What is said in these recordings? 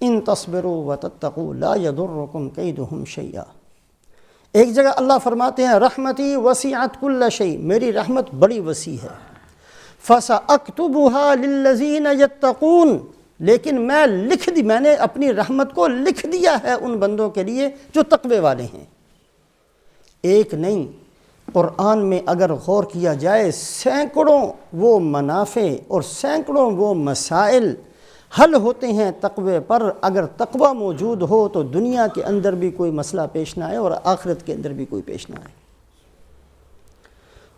ان تصبروا وتتقوا لا يضركم كيدهم شيئا۔ ایک جگہ اللہ فرماتے ہیں رحمتی وسعت کل شیء، میری رحمت بڑی وسیع ہے، فسأکتبها للذین یتقون، لیکن میں نے اپنی رحمت کو لکھ دیا ہے ان بندوں کے لیے جو تقوی والے ہیں۔ ایک نہیں، قرآن میں اگر غور کیا جائے سینکڑوں وہ منافع اور سینکڑوں وہ مسائل حل ہوتے ہیں تقوی پر۔ اگر تقوی موجود ہو تو دنیا کے اندر بھی کوئی مسئلہ پیش نہ آئے اور آخرت کے اندر بھی کوئی پیش نہ آئے۔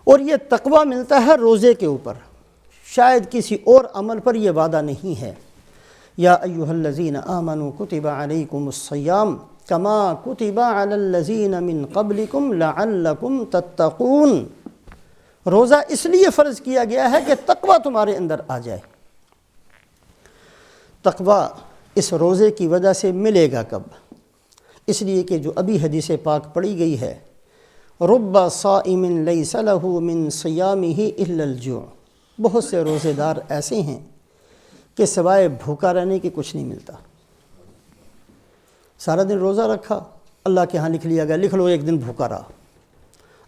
اور یہ تقوی ملتا ہے روزے کے اوپر، شاید کسی اور عمل پر یہ وعدہ نہیں ہے۔ یا ایھا الذین آمنوا کتب علیکم الصیام کما کتب علی الذین من قبلکم لعلکم تتقون۔ روزہ اس لیے فرض کیا گیا ہے کہ تقوی تمہارے اندر آ جائے۔ تقوی اس روزے کی وجہ سے ملے گا کب؟ اس لیے کہ جو ابھی حدیث پاک پڑھی گئی ہے، رب صائم لیس لہ من صیامہ الا الجوع، بہت سے روزے دار ایسے ہیں کہ سوائے بھوکا رہنے کے کچھ نہیں ملتا۔ سارا دن روزہ رکھا، اللہ کے ہاں لکھ لیا گیا، لکھ لو ایک دن بھوکا رہا،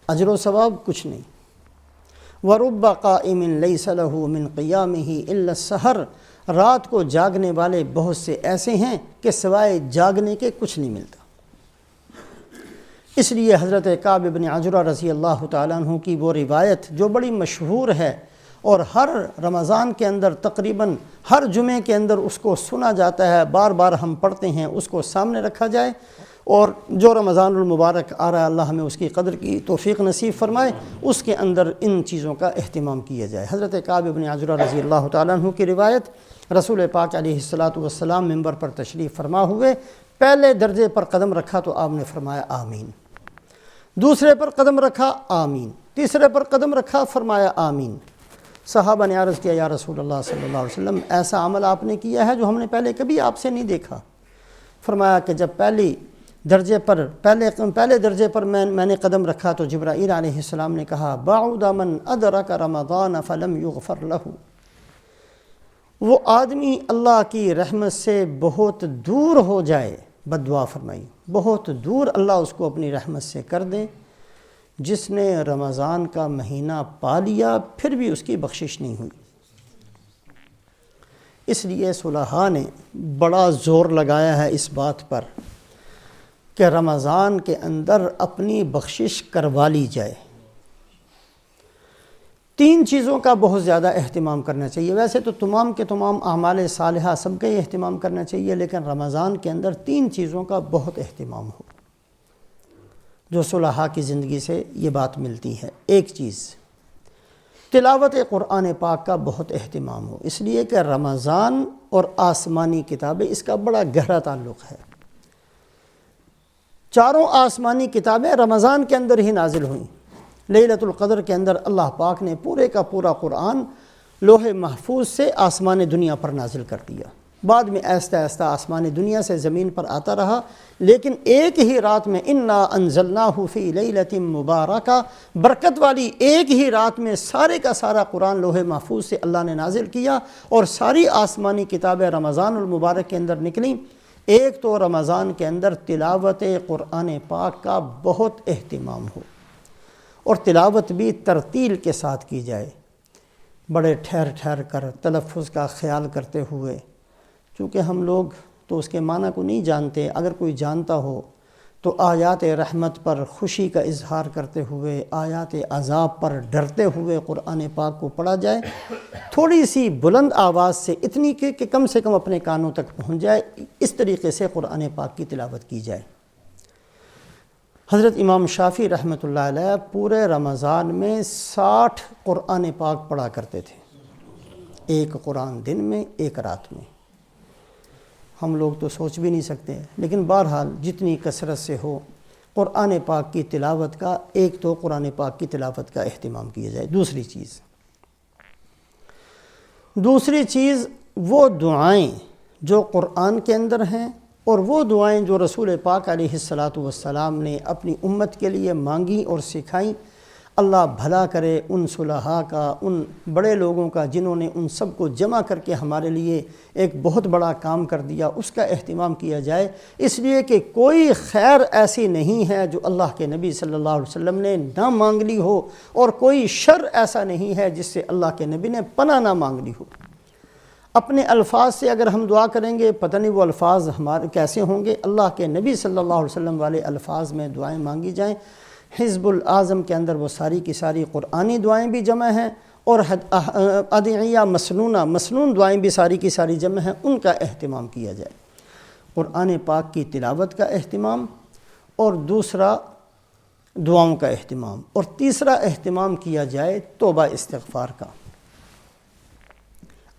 اجر و ثواب کچھ نہیں۔ ورب قائم لیس لہ من قیامہ الا السحر، رات کو جاگنے والے بہت سے ایسے ہیں کہ سوائے جاگنے کے کچھ نہیں ملتا۔ اس لیے حضرت کعب بن عجرہ رضی اللہ تعالیٰ عنہ کی وہ روایت جو بڑی مشہور ہے اور ہر رمضان کے اندر تقریباً ہر جمعے کے اندر اس کو سنا جاتا ہے، بار بار ہم پڑھتے ہیں، اس کو سامنے رکھا جائے، اور جو رمضان المبارک آ رہا ہے اللہ ہمیں اس کی قدر کی توفیق نصیب فرمائے، اس کے اندر ان چیزوں کا اہتمام کیا جائے۔ حضرت کعب بن عجرہ رضی اللہ تعالیٰ عنہ کی روایت، رسول پاک علیہ السلام منبر پر تشریف فرما ہوئے، پہلے درجے پر قدم رکھا تو آپ نے فرمایا آمین، دوسرے پر قدم رکھا آمین، تیسرے پر قدم رکھا فرمایا آمین۔ صحابہ نے عرض کیا یا رسول اللہ صلی اللہ علیہ وسلم، ایسا عمل آپ نے کیا ہے جو ہم نے پہلے کبھی آپ سے نہیں دیکھا۔ فرمایا کہ جب پہلے درجے پر میں نے قدم رکھا تو جبرائیل علیہ السلام نے کہا بعد من ادرک رمضان فلم یغفر لہ، وہ آدمی اللہ کی رحمت سے بہت دور ہو جائے، بد دعا فرمائی، بہت دور اللہ اس کو اپنی رحمت سے کر دے، جس نے رمضان کا مہینہ پا لیا پھر بھی اس کی بخشش نہیں ہوئی۔ اس لیے صلحاء نے بڑا زور لگایا ہے اس بات پر کہ رمضان کے اندر اپنی بخشش کروا لی جائے۔ تین چیزوں کا بہت زیادہ اہتمام کرنا چاہیے، ویسے تو تمام کے تمام اعمال صالحہ سب کا ہی اہتمام کرنا چاہیے، لیکن رمضان کے اندر تین چیزوں کا بہت اہتمام ہو، جو صلحاء کی زندگی سے یہ بات ملتی ہے۔ ایک چیز تلاوت قرآن پاک کا بہت اہتمام ہو، اس لیے کہ رمضان اور آسمانی کتابیں اس کا بڑا گہرا تعلق ہے۔ چاروں آسمانی کتابیں رمضان کے اندر ہی نازل ہوئیں۔ لیلۃ القدر کے اندر اللہ پاک نے پورے کا پورا قرآن لوح محفوظ سے آسمان دنیا پر نازل کر دیا، بعد میں آہستہ آہستہ آسمان دنیا سے زمین پر آتا رہا، لیکن ایک ہی رات میں انا انزلناہ فی لیلۃ مبارکہ، برکت والی ایک ہی رات میں سارے کا سارا قرآن لوح محفوظ سے اللہ نے نازل کیا، اور ساری آسمانی کتابیں رمضان المبارک کے اندر نکلیں۔ ایک تو رمضان کے اندر تلاوت قرآن پاک کا بہت اہتمام ہو، اور تلاوت بھی ترتیل کے ساتھ کی جائے، بڑے ٹھہر ٹھہر کر تلفظ کا خیال کرتے ہوئے، چونکہ ہم لوگ تو اس کے معنی کو نہیں جانتے، اگر کوئی جانتا ہو تو آیات رحمت پر خوشی کا اظہار کرتے ہوئے، آیات عذاب پر ڈرتے ہوئے قرآن پاک کو پڑھا جائے، تھوڑی سی بلند آواز سے، اتنی کہ کم سے کم اپنے کانوں تک پہنچ جائے، اس طریقے سے قرآن پاک کی تلاوت کی جائے۔ حضرت امام شافعی رحمۃ اللہ علیہ پورے رمضان میں 60 قرآن پاک پڑھا کرتے تھے، ایک قرآن دن میں ایک رات میں۔ ہم لوگ تو سوچ بھی نہیں سکتے، لیکن بہرحال جتنی کثرت سے ہو قرآن پاک کی تلاوت کا، ایک تو قرآن پاک کی تلاوت کا اہتمام کیا جائے۔ دوسری چیز وہ دعائیں جو قرآن کے اندر ہیں، اور وہ دعائیں جو رسول پاک علیہ الصلاۃ والسلام نے اپنی امت کے لیے مانگی اور سکھائیں۔ اللہ بھلا کرے ان صلحاء کا، ان بڑے لوگوں کا جنہوں نے ان سب کو جمع کر کے ہمارے لیے ایک بہت بڑا کام کر دیا، اس کا اہتمام کیا جائے، اس لیے کہ کوئی خیر ایسی نہیں ہے جو اللہ کے نبی صلی اللہ علیہ وسلم نے نہ مانگ لی ہو، اور کوئی شر ایسا نہیں ہے جس سے اللہ کے نبی نے پناہ نہ مانگ لی ہو۔ اپنے الفاظ سے اگر ہم دعا کریں گے، پتہ نہیں وہ الفاظ ہمارے کیسے ہوں گے، اللہ کے نبی صلی اللہ علیہ وسلم والے الفاظ میں دعائیں مانگی جائیں۔ حزب الاعظم کے اندر وہ ساری کی ساری قرآنی دعائیں بھی جمع ہیں، اور ادعیہ مسنون دعائیں بھی ساری کی ساری جمع ہیں، ان کا اہتمام کیا جائے۔ قرآن پاک کی تلاوت کا اہتمام، اور دوسرا دعاؤں کا اہتمام، اور تیسرا اہتمام کیا جائے توبہ استغفار کا۔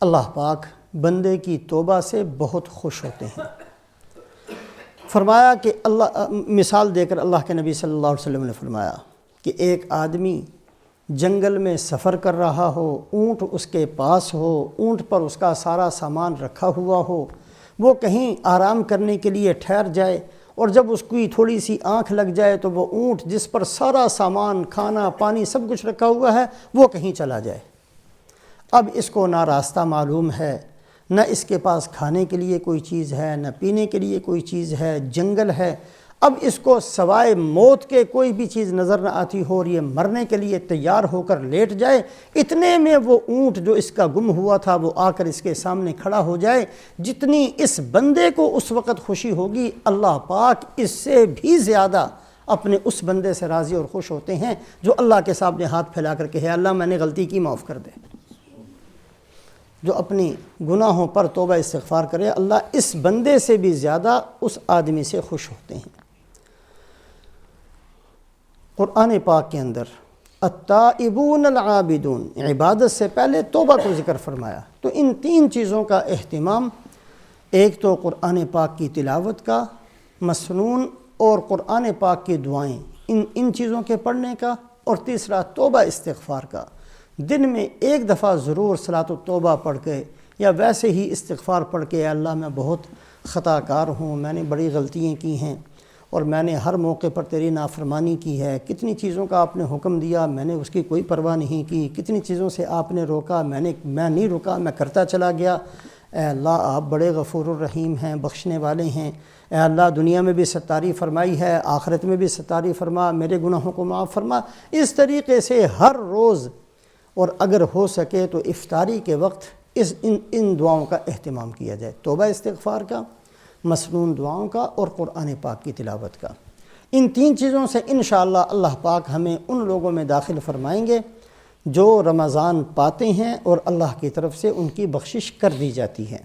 اللہ پاک بندے کی توبہ سے بہت خوش ہوتے ہیں۔ فرمایا کہ مثال دے کر اللہ کے نبی صلی اللہ علیہ وسلم نے فرمایا کہ ایک آدمی جنگل میں سفر کر رہا ہو، اونٹ اس کے پاس ہو، اونٹ پر اس کا سارا سامان رکھا ہوا ہو، وہ کہیں آرام کرنے کے لیے ٹھہر جائے، اور جب اس کی تھوڑی سی آنکھ لگ جائے تو وہ اونٹ جس پر سارا سامان، کھانا پانی سب کچھ رکھا ہوا ہے، وہ کہیں چلا جائے۔ اب اس کو نہ راستہ معلوم ہے، نہ اس کے پاس کھانے کے لیے کوئی چیز ہے، نہ پینے کے لیے کوئی چیز ہے، جنگل ہے۔ اب اس کو سوائے موت کے کوئی بھی چیز نظر نہ آتی ہو، اور یہ مرنے کے لیے تیار ہو کر لیٹ جائے، اتنے میں وہ اونٹ جو اس کا گم ہوا تھا وہ آ کر اس کے سامنے کھڑا ہو جائے۔ جتنی اس بندے کو اس وقت خوشی ہوگی، اللہ پاک اس سے بھی زیادہ اپنے اس بندے سے راضی اور خوش ہوتے ہیں جو اللہ کے سامنے ہاتھ پھیلا کر کہے اللہ میں نے غلطی کی، معاف کر دے۔ جو اپنی گناہوں پر توبہ استغفار کرے، اللہ اس بندے سے بھی زیادہ اس آدمی سے خوش ہوتے ہیں۔ قرآن پاک کے اندر التائبون العابدون، عبادت سے پہلے توبہ کو ذکر فرمایا، تو ان تین چیزوں کا اہتمام، ایک تو قرآن پاک کی تلاوت کا، مسنون اور قرآن پاک کی دعائیں، ان چیزوں کے پڑھنے کا، اور تیسرا توبہ استغفار کا۔ دن میں ایک دفعہ ضرور صلاۃ التوبہ پڑھ کے، یا ویسے ہی استغفار پڑھ کے، اے اللہ میں بہت خطا کار ہوں، میں نے بڑی غلطیاں کی ہیں، اور میں نے ہر موقع پر تیری نافرمانی کی ہے، کتنی چیزوں کا آپ نے حکم دیا میں نے اس کی کوئی پرواہ نہیں کی، کتنی چیزوں سے آپ نے روکا میں نہیں رکا، میں کرتا چلا گیا۔ اے اللہ آپ بڑے غفور الرحیم ہیں، بخشنے والے ہیں۔ اے اللہ دنیا میں بھی ستاری فرمائی ہے، آخرت میں بھی ستاری فرما، میرے گناہوں کو معاف فرما۔ اس طریقے سے ہر روز، اور اگر ہو سکے تو افطاری کے وقت ان دعاؤں کا اہتمام کیا جائے، توبہ استغفار کا، مسنون دعاؤں کا، اور قرآن پاک کی تلاوت کا۔ ان تین چیزوں سے انشاءاللہ اللہ پاک ہمیں ان لوگوں میں داخل فرمائیں گے جو رمضان پاتے ہیں اور اللہ کی طرف سے ان کی بخشش کر دی جاتی ہے۔